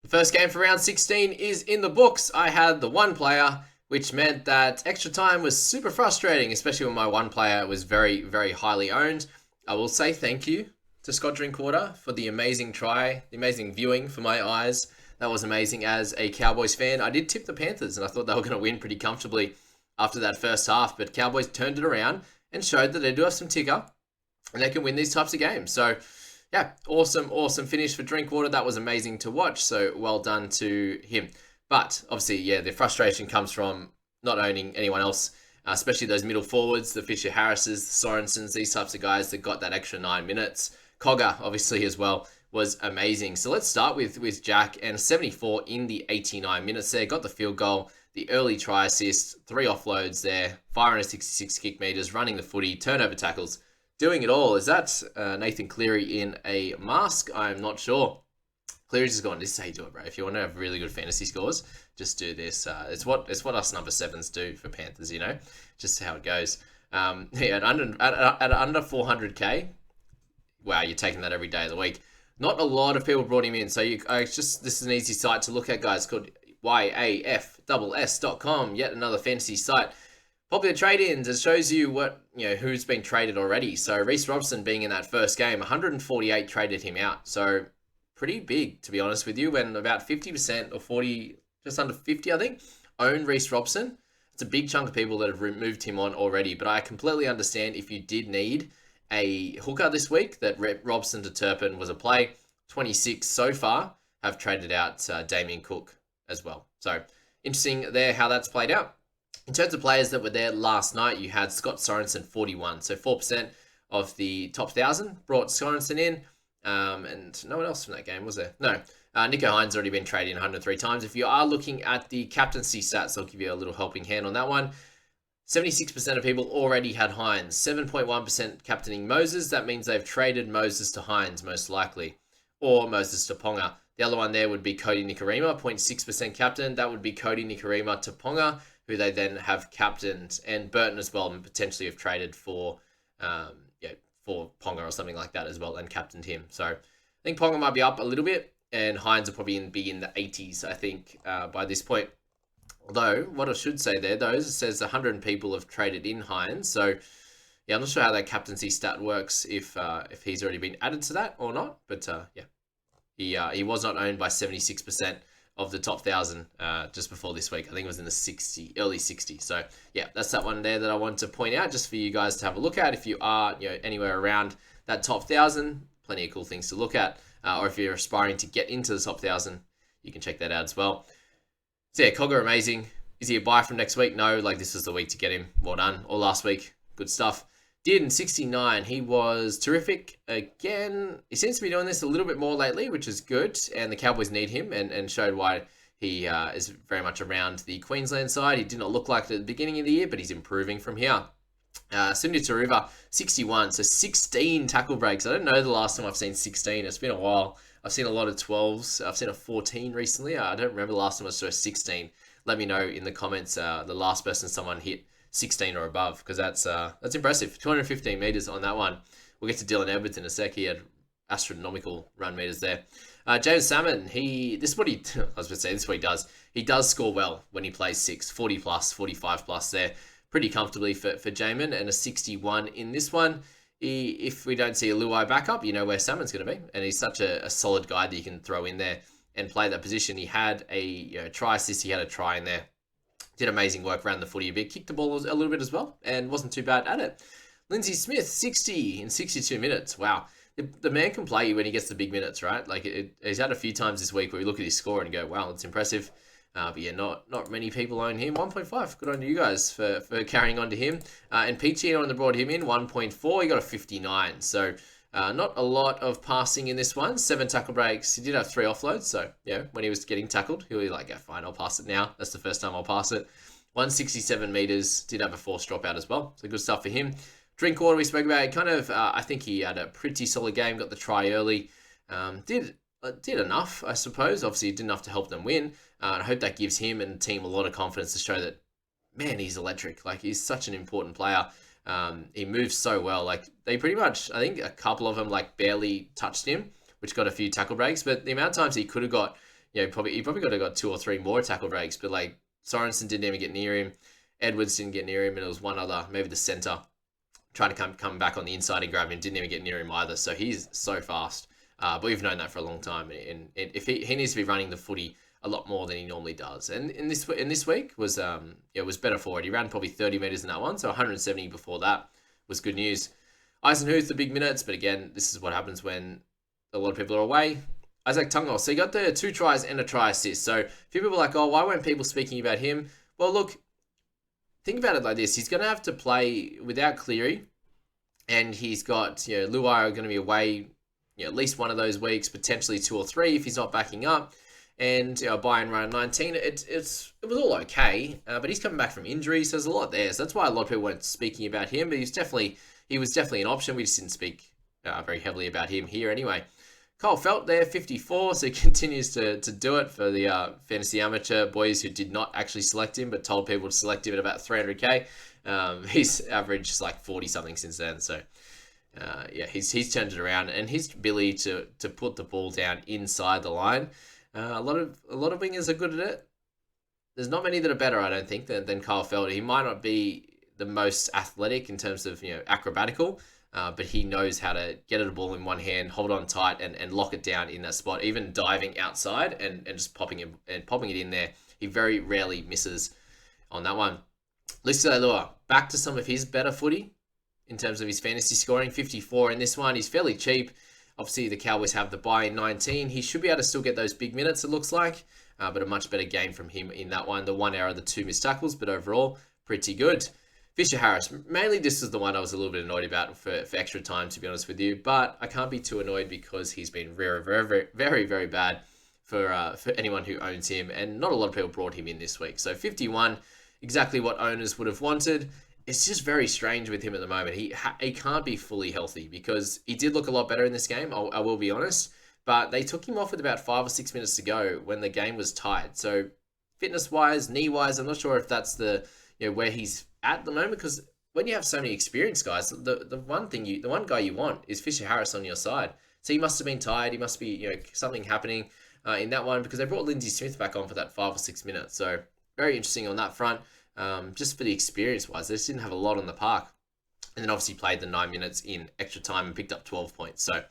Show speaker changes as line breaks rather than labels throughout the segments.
The first game for round 16 is in the books. I had the one player, which meant that extra time was super frustrating, especially when my one player was very, very highly owned. I will say thank you to Scott Drinkwater for the amazing try, the amazing viewing for my eyes. That was amazing as a Cowboys fan. I did tip the Panthers, and I thought they were going to win pretty comfortably after that first half, but Cowboys turned it around and showed that they do have some ticker and they can win these types of games. So, yeah, awesome finish for Drinkwater. That was amazing to watch, so well done to him. But, obviously, yeah, the frustration comes from not owning anyone else, especially those middle forwards, the Fisher Harrises, the Sorensens, these types of guys that got that extra 9 minutes. Cogger, obviously, as well, was amazing. So let's start with Jack, and 74 in the 89 minutes there. Got the field goal, the early try assist, 3 offloads there, firing a 66 kick meters, running the footy, turnover tackles, doing it all. Is that Nathan Cleary in a mask? I'm not sure. Cleary's just going, this is how you do it, bro. If you want to have really good fantasy scores, just do this. It's what us number 7s do for Panthers, you know? Just how it goes. Yeah, at under 400k, wow, you're taking that every day of the week. Not a lot of people brought him in, so this is an easy site to look at, guys, called yafss.com, yet another fantasy site. Popular trade-ins, it shows you who's been traded already. So Reece Robson being in that first game, 148 traded him out. So pretty big, to be honest with you, when about 50% or 40, just under 50, I think, own Reece Robson. It's a big chunk of people that have removed him on already, but I completely understand if you did need a hooker this week, that Robson to Turpin was a play. 26 so far have traded out Damien Cook as well. So interesting there how that's played out. In terms of players that were there last night, you had Scott Sorensen, 41. So 4% of the top 1,000 brought Sorensen in. And no one else from that game, was there? No. Nico Hines already been traded in 103 times. If you are looking at the captaincy stats, I'll give you a little helping hand on that one. 76% of people already had Hines. 7.1% captaining Moses. That means they've traded Moses to Hines, most likely. Or Moses to Ponga. The other one there would be Cody Nikorima, 0.6% captain. That would be Cody Nikorima to Ponga, who they then have captained. And Burton as well, and potentially have traded for Ponga or something like that as well, and captained him. So I think Ponga might be up a little bit, and Hines will probably be in the 80s, I think, by this point. Although, what I should say there, though, is it says 100 people have traded in Hines. So, yeah, I'm not sure how that captaincy stat works, if he's already been added to that or not. But, yeah, he was not owned by 76% of the top 1,000 just before this week. I think it was in the early 60s. So, yeah, that's that one there that I wanted to point out just for you guys to have a look at. If you are anywhere around that top 1,000, plenty of cool things to look at. Or if you're aspiring to get into the top 1,000, you can check that out as well. So yeah, Cogger, amazing. Is he a buy from next week? No, this is the week to get him. Well done. Or last week. Good stuff. Did in 69. He was terrific. Again, he seems to be doing this a little bit more lately, which is good. And the Cowboys need him and showed why he is very much around the Queensland side. He did not look like it at the beginning of the year, but he's improving from here. Sunday Taruva, 61. So 16 tackle breaks. I don't know the last time I've seen 16. It's been a while. I've seen a lot of 12s. I've seen a 14 recently. I don't remember the last time I saw a 16. Let me know in the comments the last person someone hit 16 or above, because that's impressive. 215 meters on that one. We'll get to Dylan Edwards in a sec. He had astronomical run meters there. James Salmon, this is what he does. He does score well when he plays 6, 40 plus, 45 plus there. Pretty comfortably for Jamin, and a 61 in this one. If we don't see a Luai backup, you know where Salmon's going to be. And he's such a solid guy that you can throw in there and play that position. He had a try assist. He had a try in there. Did amazing work around the footy a bit. Kicked the ball a little bit as well and wasn't too bad at it. Lindsay Smith, 60 in 62 minutes. Wow. The man can play when he gets the big minutes, right? He's had a few times this week where we look at his score and go, wow, that's impressive. But yeah, not many people own him. 1.5. Good on you guys for carrying on to him. And Peachy on the brought him in. 1.4. He got a 59. So not a lot of passing in this one. 7 tackle breaks. He did have 3 offloads. So yeah, when he was getting tackled, he was like, yeah, fine, I'll pass it now. That's the first time I'll pass it. 167 meters. Did have a forced dropout as well. So good stuff for him. Drinkwater we spoke about. I think he had a pretty solid game. Got the try early. Did enough, I suppose. Obviously, did enough to help them win. I hope that gives him and the team a lot of confidence to show that, man, he's electric. He's such an important player. He moves so well. They pretty much, I think a couple of them barely touched him, which got a few tackle breaks. But the amount of times he could have got, he probably could have got 2 or 3 more tackle breaks, but like Sorensen didn't even get near him. Edwards didn't get near him, and it was one other, maybe the center, trying to come back on the inside and grab him. Didn't even get near him either. So he's so fast. But we've known that for a long time, and if he needs to be running the footy a lot more than he normally does. And in this week was was better forward. He ran probably 30 meters in that one, so 170 before that was good news. Eisenhuth the big minutes, but again, this is what happens when a lot of people are away. Isaac Tungol, so he got the 2 tries and a try assist. So a few people are like, oh, why weren't people speaking about him? Well, look, think about it like this. He's going to have to play without Cleary, and he's got, Luai are going to be away, at least one of those weeks, potentially 2 or 3 if he's not backing up. And Bayern round 19, it was all okay, but he's coming back from injury, so there's a lot there. So that's why a lot of people weren't speaking about him, but he was definitely an option. We just didn't speak very heavily about him here anyway. Cole Felt there, 54, so he continues to do it for the fantasy amateur boys who did not actually select him, but told people to select him at about 300k. He's averaged like 40-something since then, so he's turned it around, and his ability to put the ball down inside the line. A lot of wingers are good at it. There's not many that are better, I don't think, than Kyle Felder. He might not be the most athletic in terms of acrobatical, but he knows how to get at a ball in one hand, hold on tight, and lock it down in that spot. Even diving outside and just popping it in there, he very rarely misses on that one. Lucy Leilua, back to some of his better footy in terms of his fantasy scoring. 54 in this one. He's fairly cheap. Obviously, the Cowboys have the bye in 19. He should be able to still get those big minutes, it looks like, but a much better game from him in that one. The 1 error, the 2 missed tackles, but overall, pretty good. Fisher-Harris, mainly this is the one I was a little bit annoyed about for extra time, to be honest with you, but I can't be too annoyed because he's been very, very, very, very, very bad for anyone who owns him, and not a lot of people brought him in this week. So 51, exactly what owners would have wanted. It's just very strange with him at the moment. He can't be fully healthy because he did look a lot better in this game, I will be honest, but they took him off with about 5 or 6 minutes to go when the game was tied. So fitness-wise, knee-wise, I'm not sure if that's the where he's at the moment, because when you have so many experienced guys, the one guy you want is Fisher-Harris on your side. So he must have been tired. He must be something happening in that one, because they brought Lindsay Smith back on for that 5 or 6 minutes. So very interesting on that front. Just for the experience-wise, they just didn't have a lot on the park. And then obviously played the 9 minutes in extra time and picked up 12 points. So,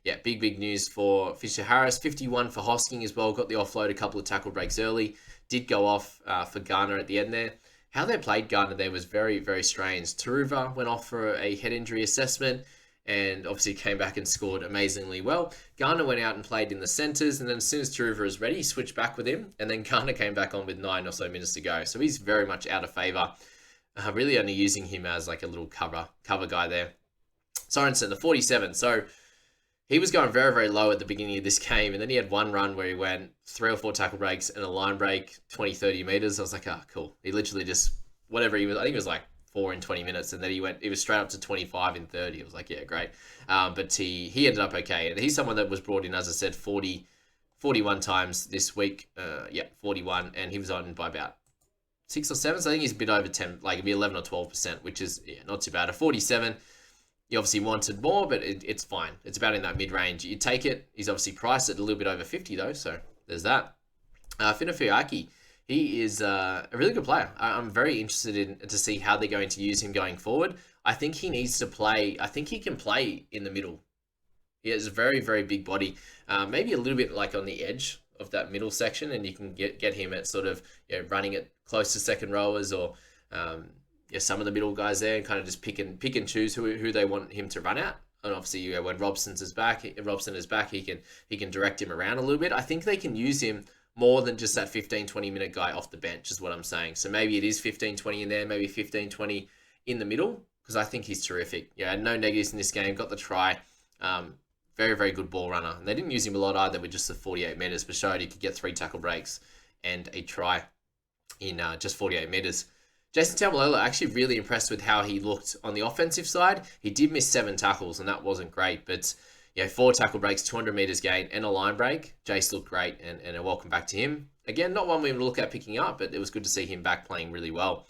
yeah, big news for Fisher-Harris. 51 for Hosking as well. Got the offload, a couple of tackle breaks early. Did go off for Garner at the end there. How they played Garner there was very, very strange. Taruva went off for a head injury assessment and obviously came back and scored amazingly well. Garner went out and played in the centres, and then as soon as Taruva was ready, he switched back with him, and then Garner came back on with 9 or so minutes to go. So he's very much out of favour. Really only using him as like a little cover guy there. Sorensen, the 47. So he was going very, very low at the beginning of this game, and then he had one run where he went 3 or 4 tackle breaks and a line break, 20, 30 metres. I was like, cool. He literally just, whatever he was, I think it was like 4 in 20 minutes, and then he was straight up to 25 in 30. It was like, yeah, great. But he ended up okay. And he's someone that was brought in, as I said, 41 times this week. 41, and he was on by about 6 or 7. So I think he's a bit over 10, like it'd be 11 or 12%, which is not too bad. A 47, you obviously wanted more, but it's fine. It's about in that mid-range. You take it. He's obviously priced at a little bit over 50 though, so there's that. Finafiaki, he is a really good player. I'm very interested to see how they're going to use him going forward. I think he needs to play. I think he can play in the middle. He has a very, very big body. Maybe a little bit like on the edge of that middle section, and you can get him at sort of running it close to second rowers or some of the middle guys there, and kind of just pick and choose who they want him to run at. And obviously, when Robson is back, he can direct him around a little bit. I think they can use him more than just that 15-20 minute guy off the bench is what I'm saying. So maybe it is 15-20 in there, maybe 15-20 in the middle, because I think he's terrific. No negatives in this game. Got the try. Very, very good ball runner. And they didn't use him a lot either with just the 48 metres, but showed he could get 3 tackle breaks and a try in just 48 metres. Jason Taumalolo, actually really impressed with how he looked on the offensive side. He did miss 7 tackles, and that wasn't great, but 4 tackle breaks, 200 metres gain, and a line break. Jace looked great, and a welcome back to him. Again, not one we would look at picking up, but it was good to see him back playing really well.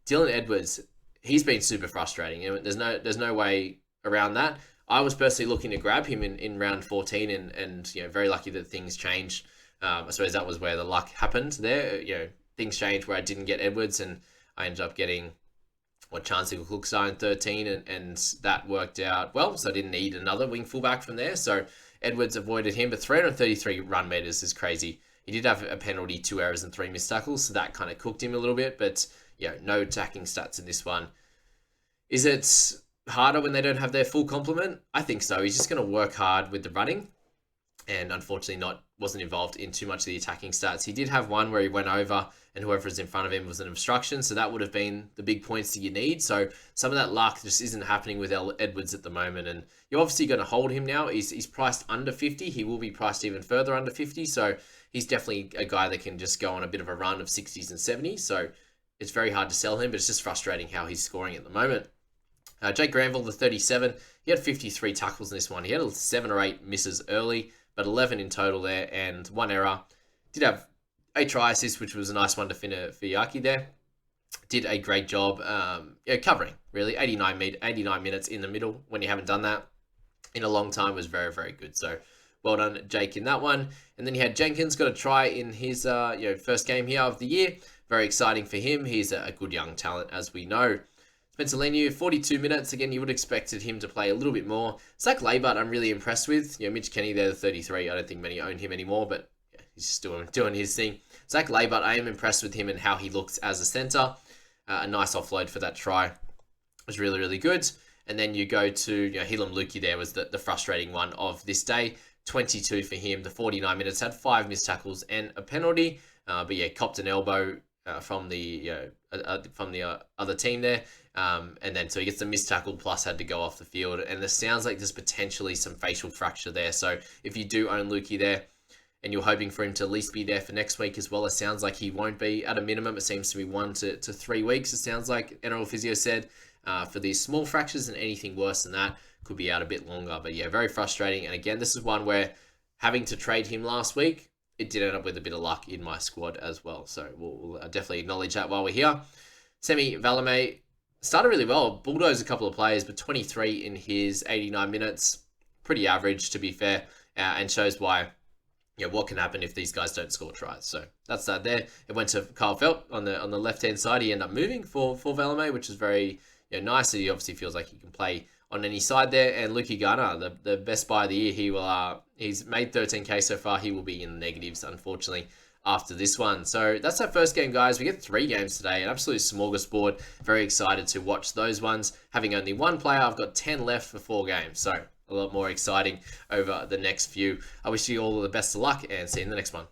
Dylan Edwards, he's been super frustrating. There's no way around that. I was personally looking to grab him in round 14, and very lucky that things changed I suppose that was where the luck happened there. Things changed where I didn't get Edwards, and I ended up getting Chancellor Cookstone in 13, and that worked out well. So I didn't need another wing fullback from there. So Edwards avoided him, but 333 run meters is crazy. He did have a penalty, 2 errors, and 3 missed tackles, so that kind of cooked him a little bit. But no attacking stats in this one. Is it harder when they don't have their full complement? I think so. He's just going to work hard with the running, and unfortunately wasn't involved in too much of the attacking stats. He did have one where he went over and whoever was in front of him was an obstruction, so that would have been the big points that you need. So some of that luck just isn't happening with Edwards at the moment, and you're obviously going to hold him now. He's priced under 50. He will be priced even further under 50, so he's definitely a guy that can just go on a bit of a run of 60s and 70s, so it's very hard to sell him, but it's just frustrating how he's scoring at the moment. Jake Granville, the 37, he had 53 tackles in this one. He had 7 or 8 misses early, but 11 in total there, and 1 error. Did have a try assist, which was a nice one to for Yaki there. Did a great job covering, really. 89 minutes in the middle when you haven't done that in a long time was very, very good. So well done, Jake, in that one. And then you had Jenkins got a try in his first game here of the year. Very exciting for him. He's a good young talent, as we know. Spencer Leniu, 42 minutes. Again, you would have expected him to play a little bit more. Zach Labart, I'm really impressed with. Mitch Kenny there, the 33. I don't think many own him anymore, but he's just doing his thing. Zach Labart, I am impressed with him and how he looks as a centre. A nice offload for that try. It was really, really good. And then you go to Hilam Lukey there was the frustrating one of this day. 22 for him. The 49 minutes had 5 missed tackles and a penalty. But copped an elbow from the other team there. And then so he gets the missed tackle plus had to go off the field. And there sounds like there's potentially some facial fracture there. So if you do own Lukey there and you're hoping for him to at least be there for next week as well, it sounds like he won't be at a minimum. It seems to be 1 to 3 weeks. It sounds like NRL Physio said for these small fractures, and anything worse than that could be out a bit longer. But very frustrating. And again, this is one where having to trade him last week, it did end up with a bit of luck in my squad as well. So we'll definitely acknowledge that while we're here. Semi Valame started really well. Bulldozed a couple of players, but 23 in his 89 minutes. Pretty average, to be fair, and shows why, what can happen if these guys don't score tries. So that's that there. It went to Kyle Felt on the left-hand side. He ended up moving for Valame, which is very nice. He obviously feels like he can play on any side there. And Lukey Garner, the best buy of the year, he's made 13k so far. He will be in the negatives, unfortunately, after this one. So that's our first game, guys. We get 3 games today, an absolute smorgasbord. Very excited to watch those ones. Having only 1 player, I've got 10 left for 4 games. So a lot more exciting over the next few. I wish you all the best of luck and see you in the next one.